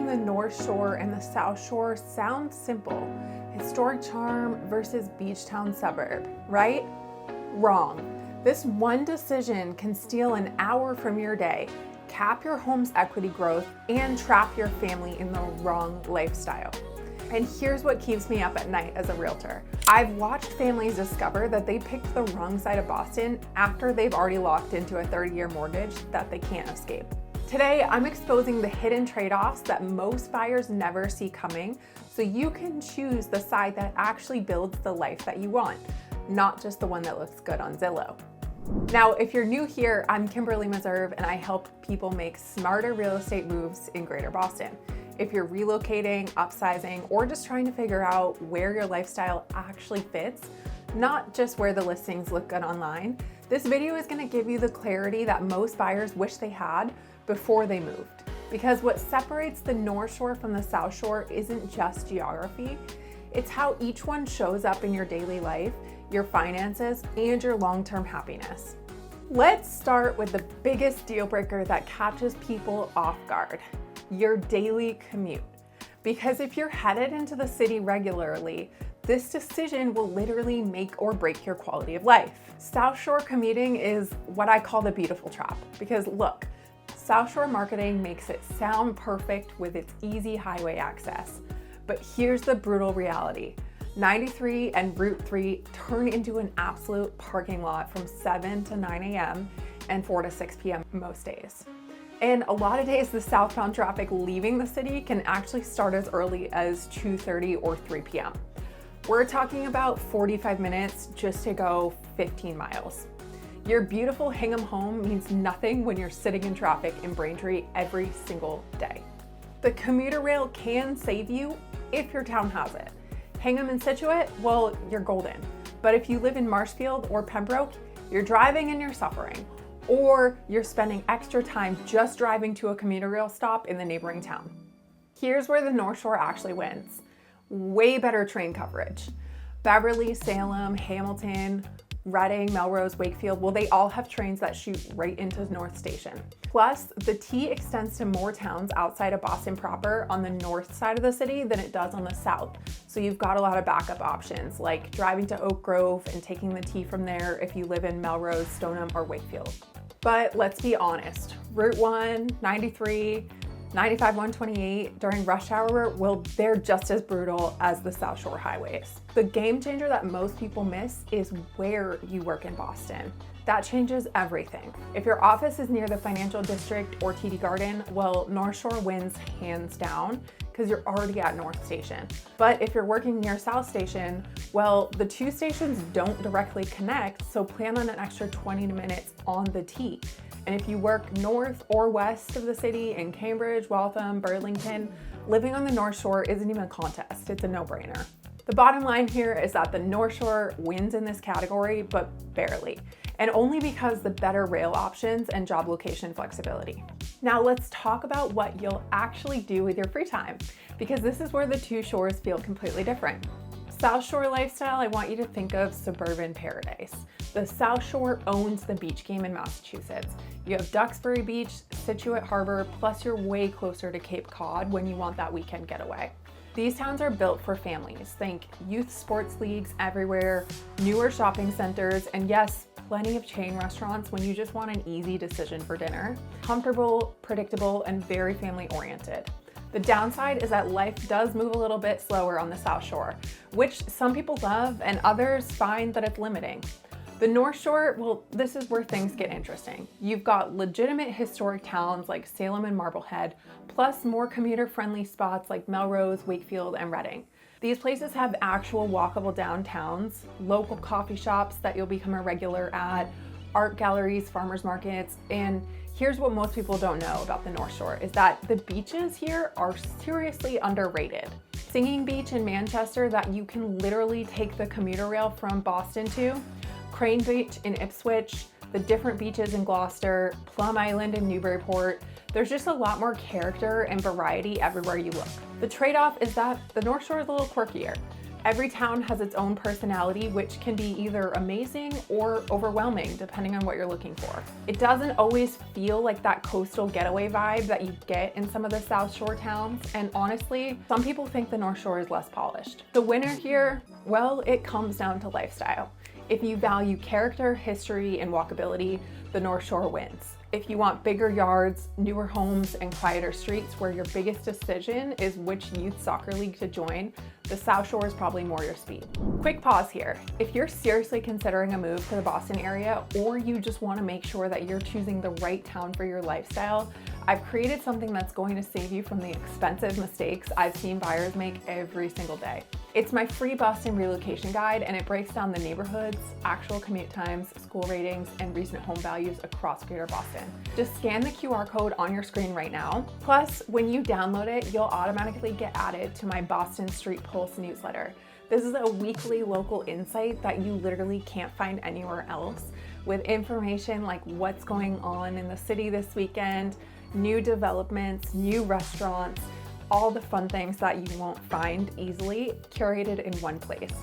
the North Shore and the South Shore sounds simple. Historic charm versus beach town suburb, right? Wrong. This one decision can steal an hour from your day, cap your home's equity growth, and trap your family in the wrong lifestyle. And here's what keeps me up at night as a realtor. I've watched families discover that they picked the wrong side of Boston after they've already locked into a 30-year mortgage that they can't escape. Today, I'm exposing the hidden trade-offs that most buyers never see coming, so you can choose the side that actually builds the life that you want, not just the one that looks good on Zillow. Now, if you're new here, I'm Kimberlee Meserve, and I help people make smarter real estate moves in Greater Boston. If you're relocating, upsizing, or just trying to figure out where your lifestyle actually fits, not just where the listings look good online, this video is going to give you the clarity that most buyers wish they had before they moved. Because what separates the North Shore from the South Shore isn't just geography, it's how each one shows up in your daily life, your finances, and your long-term happiness. Let's start with the biggest deal breaker that catches people off guard, your daily commute. Because if you're headed into the city regularly, this decision will literally make or break your quality of life. South Shore commuting is what I call the beautiful trap. Because look, South Shore marketing makes it sound perfect with its easy highway access. But here's the brutal reality. 93 and Route 3 turn into an absolute parking lot from 7 to 9 a.m. and 4 to 6 p.m. most days. And a lot of days, the southbound traffic leaving the city can actually start as early as 2:30 or 3 p.m. We're talking about 45 minutes just to go 15 miles. Your beautiful Hingham home means nothing when you're sitting in traffic in Braintree every single day. The commuter rail can save you if your town has it. Hingham and Scituate, well, you're golden. But if you live in Marshfield or Pembroke, you're driving and you're suffering. Or you're spending extra time just driving to a commuter rail stop in the neighboring town. Here's where the North Shore actually wins. Way better train coverage. Beverly, Salem, Hamilton, Reading, Melrose, Wakefield, well, they all have trains that shoot right into North Station. Plus, the T extends to more towns outside of Boston proper on the north side of the city than it does on the south. So you've got a lot of backup options, like driving to Oak Grove and taking the T from there if you live in Melrose, Stoneham, or Wakefield. But let's be honest, Route 1, 93, 95, 128 during rush hour, well, they're just as brutal as the South Shore highways. The game changer that most people miss is where you work in Boston. That changes everything. If your office is near the financial district or TD Garden, well, North Shore wins hands down because you're already at North Station. But if you're working near South Station, well, the two stations don't directly connect, so plan on an extra 20 minutes on the T. And if you work north or west of the city in Cambridge, Waltham, Burlington, living on the North Shore isn't even a contest, it's a no-brainer. The bottom line here is that the North Shore wins in this category, but barely, and only because the better rail options and job location flexibility. Now let's talk about what you'll actually do with your free time, because this is where the two shores feel completely different. South Shore lifestyle, I want you to think of suburban paradise. The South Shore owns the beach game in Massachusetts. You have Duxbury Beach, Scituate Harbor, plus you're way closer to Cape Cod when you want that weekend getaway. These towns are built for families. Think youth sports leagues everywhere, newer shopping centers, and yes, plenty of chain restaurants when you just want an easy decision for dinner. Comfortable, predictable, and very family oriented. The downside is that life does move a little bit slower on the South Shore, which some people love and others find that it's limiting. The North Shore, well, this is where things get interesting. You've got legitimate historic towns like Salem and Marblehead, plus more commuter-friendly spots like Melrose, Wakefield, and Reading. These places have actual walkable downtowns, local coffee shops that you'll become a regular at, art galleries, farmers markets, and here's what most people don't know about the North Shore is that the beaches here are seriously underrated. Singing Beach in Manchester that you can literally take the commuter rail from Boston to, Crane Beach in Ipswich, the different beaches in Gloucester, Plum Island in Newburyport. There's just a lot more character and variety everywhere you look. The trade-off is that the North Shore is a little quirkier. Every town has its own personality, which can be either amazing or overwhelming, depending on what you're looking for. It doesn't always feel like that coastal getaway vibe that you get in some of the South Shore towns, and honestly, some people think the North Shore is less polished. The winner here, well, it comes down to lifestyle. If you value character, history, and walkability, the North Shore wins. If you want bigger yards, newer homes, and quieter streets where your biggest decision is which youth soccer league to join, the South Shore is probably more your speed. Quick pause here. If you're seriously considering a move to the Boston area, or you just want to make sure that you're choosing the right town for your lifestyle, I've created something that's going to save you from the expensive mistakes I've seen buyers make every single day. It's my free Boston relocation guide, and it breaks down the neighborhoods, actual commute times, school ratings, and recent home values across Greater Boston. Just scan the QR code on your screen right now. Plus, when you download it, you'll automatically get added to my Boston Street Pulse newsletter. This is a weekly local insight that you literally can't find anywhere else, with information like what's going on in the city this weekend, new developments, new restaurants, all the fun things that you won't find easily, curated in one place.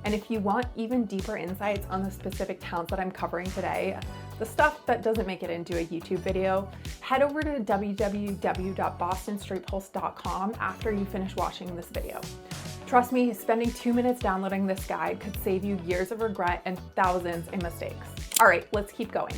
And if you want even deeper insights on the specific towns that I'm covering today, the stuff that doesn't make it into a YouTube video, head over to www.bostonstreetpulse.com after you finish watching this video. Trust me, spending 2 minutes downloading this guide could save you years of regret and thousands in mistakes. All right, let's keep going.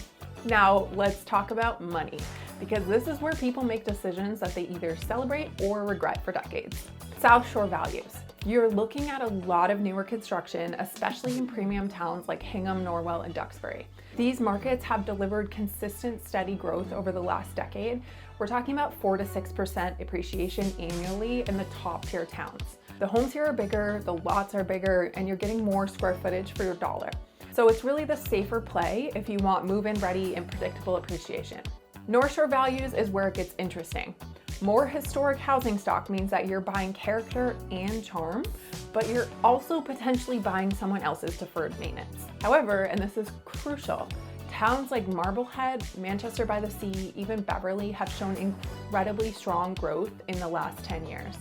Now, let's talk about money, because this is where people make decisions that they either celebrate or regret for decades. South Shore values. You're looking at a lot of newer construction, especially in premium towns like Hingham, Norwell, and Duxbury. These markets have delivered consistent, steady growth over the last decade. We're talking about 4 to 6% appreciation annually in the top tier towns. The homes here are bigger, the lots are bigger, and you're getting more square footage for your dollar. So it's really the safer play if you want move-in ready and predictable appreciation. North Shore values is where it gets interesting. More historic housing stock means that you're buying character and charm, but you're also potentially buying someone else's deferred maintenance. However, and this is crucial, towns like Marblehead, Manchester by the Sea, even Beverly have shown incredibly strong growth in the last 10 years.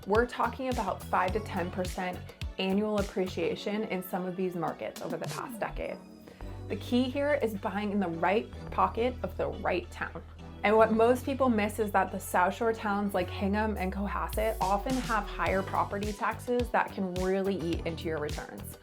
We're talking about 5 to 10% annual appreciation in some of these markets over the past decade. The key here is buying in the right pocket of the right town. And what most people miss is that the South Shore towns like Hingham and Cohasset often have higher property taxes that can really eat into your returns.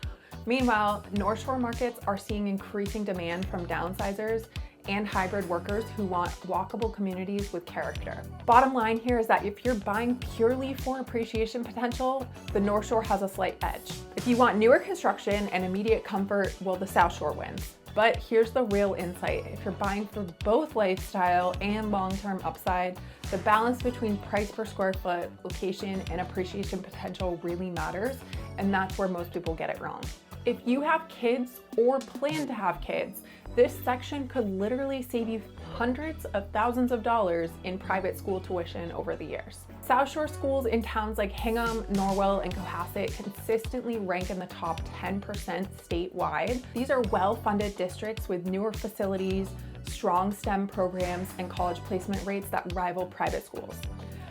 Meanwhile, North Shore markets are seeing increasing demand from downsizers and hybrid workers who want walkable communities with character. Bottom line here is that if you're buying purely for appreciation potential, the North Shore has a slight edge. If you want newer construction and immediate comfort, well, the South Shore wins. But here's the real insight. If you're buying for both lifestyle and long-term upside, the balance between price per square foot, location, and appreciation potential really matters, and that's where most people get it wrong. If you have kids or plan to have kids, this section could literally save you hundreds of thousands of dollars in private school tuition over the years. South Shore schools in towns like Hingham, Norwell, and Cohasset consistently rank in the top 10% statewide. These are well-funded districts with newer facilities, strong STEM programs, and college placement rates that rival private schools.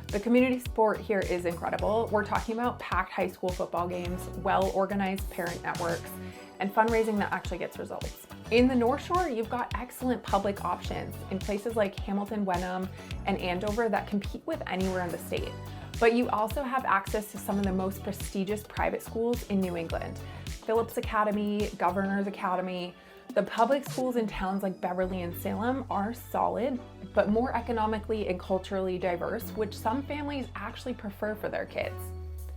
The community support here is incredible. We're talking about packed high school football games, well-organized parent networks, and fundraising that actually gets results. In the North Shore, you've got excellent public options in places like Hamilton, Wenham, and Andover that compete with anywhere in the state. But you also have access to some of the most prestigious private schools in New England. Phillips Academy, Governor's Academy. The public schools in towns like Beverly and Salem are solid, but more economically and culturally diverse, which some families actually prefer for their kids.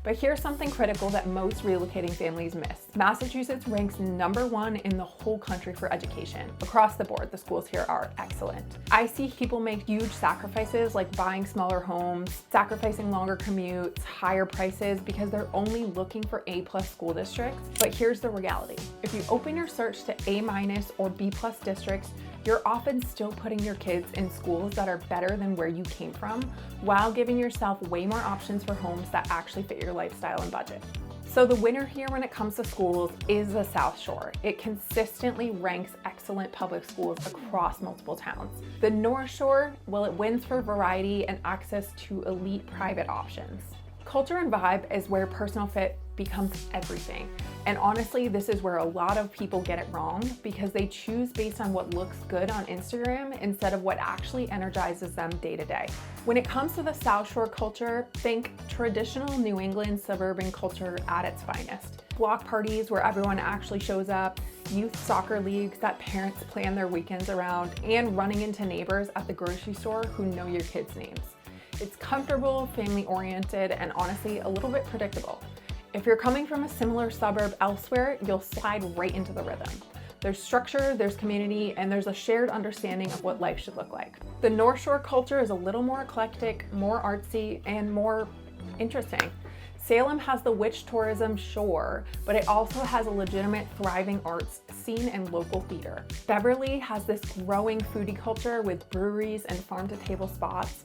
But here's something critical that most relocating families miss. Massachusetts ranks #1 in the whole country for education. Across the board, the schools here are excellent. I see people make huge sacrifices like buying smaller homes, sacrificing longer commutes, higher prices because they're only looking for A+ school districts. But here's the reality. If you open your search to A- or B+ districts, you're often still putting your kids in schools that are better than where you came from, while giving yourself way more options for homes that actually fit your lifestyle and budget. So the winner here when it comes to schools is the South Shore. It consistently ranks excellent public schools across multiple towns. The North Shore, well, it wins for variety and access to elite private options. Culture and vibe is where personal fit becomes everything. And honestly, this is where a lot of people get it wrong because they choose based on what looks good on Instagram instead of what actually energizes them day to day. When it comes to the South Shore culture, think traditional New England suburban culture at its finest. Block parties where everyone actually shows up, youth soccer leagues that parents plan their weekends around, and running into neighbors at the grocery store who know your kids' names. It's comfortable, family-oriented, and honestly, a little bit predictable. If you're coming from a similar suburb elsewhere, you'll slide right into the rhythm. There's structure, there's community, and there's a shared understanding of what life should look like. The North Shore culture is a little more eclectic, more artsy, and more interesting. Salem has the witch tourism, sure, but it also has a legitimate thriving arts scene and local theater. Beverly has this growing foodie culture with breweries and farm-to-table spots.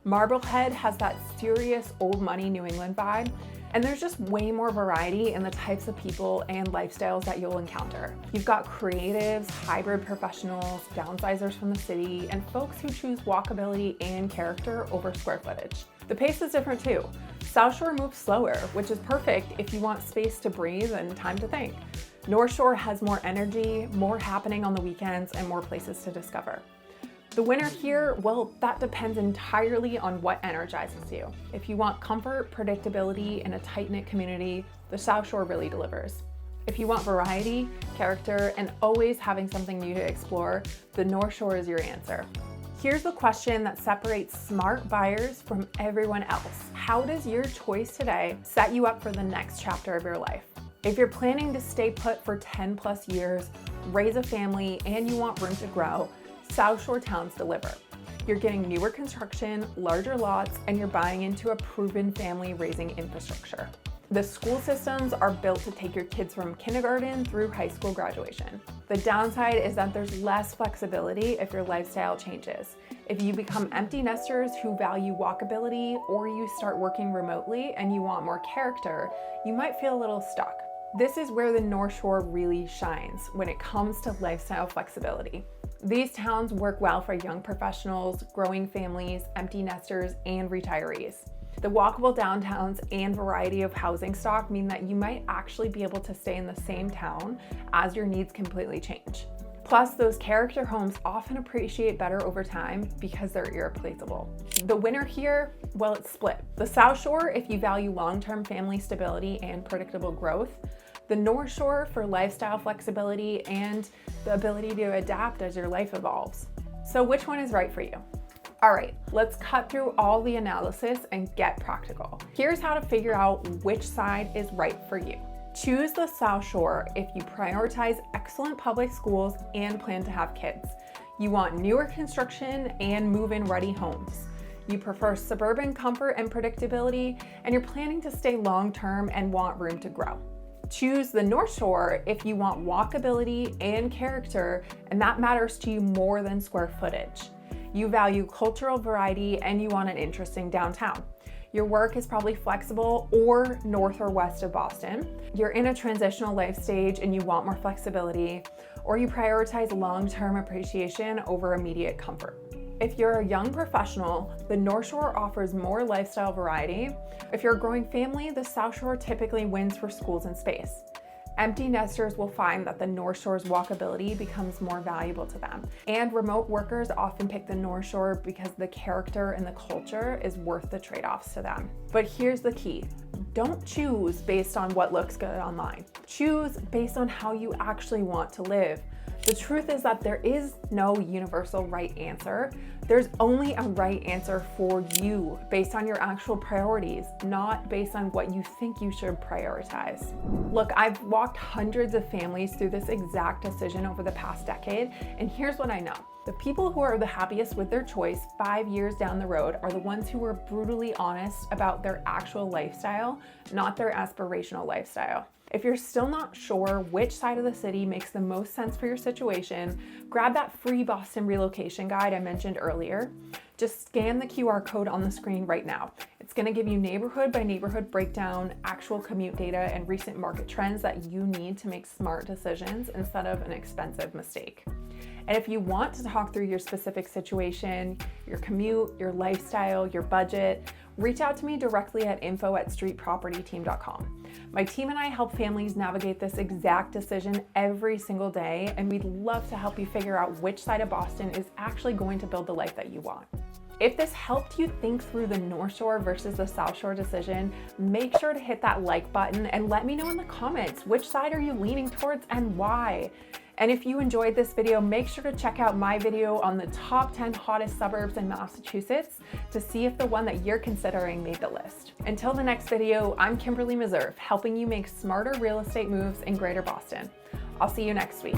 Marblehead has that serious old money New England vibe, and there's just way more variety in the types of people and lifestyles that you'll encounter. You've got creatives, hybrid professionals, downsizers from the city, and folks who choose walkability and character over square footage. The pace is different too. South Shore moves slower, which is perfect if you want space to breathe and time to think. North Shore has more energy, more happening on the weekends, and more places to discover. The winner here, well, that depends entirely on what energizes you. If you want comfort, predictability, and a tight-knit community, the South Shore really delivers. If you want variety, character, and always having something new to explore, the North Shore is your answer. Here's the question that separates smart buyers from everyone else. How does your choice today set you up for the next chapter of your life? If you're planning to stay put for 10 plus years, raise a family, and you want room to grow, South Shore towns deliver. You're getting newer construction, larger lots, and you're buying into a proven family raising infrastructure. The school systems are built to take your kids from kindergarten through high school graduation. The downside is that there's less flexibility if your lifestyle changes. If you become empty nesters who value walkability, or you start working remotely and you want more character, you might feel a little stuck. This is where the North Shore really shines when it comes to lifestyle flexibility. These towns work well for young professionals, growing families, empty nesters, and retirees. The walkable downtowns and variety of housing stock mean that you might actually be able to stay in the same town as your needs completely change. Plus, those character homes often appreciate better over time because they're irreplaceable. The winner here, well, it's split. The South Shore, if you value long-term family stability and predictable growth. The North Shore for lifestyle flexibility and the ability to adapt as your life evolves. So which one is right for you? All right, let's cut through all the analysis and get practical. Here's how to figure out which side is right for you. Choose the South Shore if you prioritize excellent public schools and plan to have kids. You want newer construction and move-in ready homes. You prefer suburban comfort and predictability, and you're planning to stay long-term and want room to grow. Choose the North Shore if you want walkability and character, and that matters to you more than square footage. You value cultural variety and you want an interesting downtown. Your work is probably flexible or north or west of Boston. You're in a transitional life stage and you want more flexibility, or you prioritize long-term appreciation over immediate comfort. If you're a young professional, the North Shore offers more lifestyle variety. If you're a growing family, the South Shore typically wins for schools and space. Empty nesters will find that the North Shore's walkability becomes more valuable to them. And remote workers often pick the North Shore because the character and the culture is worth the trade-offs to them. But here's the key. Don't choose based on what looks good online. Choose based on how you actually want to live. The truth is that there is no universal right answer. There's only a right answer for you based on your actual priorities, not based on what you think you should prioritize. Look, I've walked hundreds of families through this exact decision over the past decade, and here's what I know. The people who are the happiest with their choice 5 years down the road are the ones who are brutally honest about their actual lifestyle, not their aspirational lifestyle. If you're still not sure which side of the city makes the most sense for your situation, grab that free Boston relocation guide I mentioned earlier. Just scan the QR code on the screen right now. It's going to give you neighborhood by neighborhood breakdown, actual commute data, and recent market trends that you need to make smart decisions instead of an expensive mistake. And if you want to talk through your specific situation, your commute, your lifestyle, your budget, reach out to me directly at info@streetpropertyteam.com. My team and I help families navigate this exact decision every single day, and we'd love to help you figure out which side of Boston is actually going to build the life that you want. If this helped you think through the North Shore versus the South Shore decision, make sure to hit that like button and let me know in the comments, which side are you leaning towards and why? And if you enjoyed this video, make sure to check out my video on the top 10 hottest suburbs in Massachusetts to see if the one that you're considering made the list. Until the next video, I'm Kimberlee Meserve, helping you make smarter real estate moves in Greater Boston. I'll see you next week.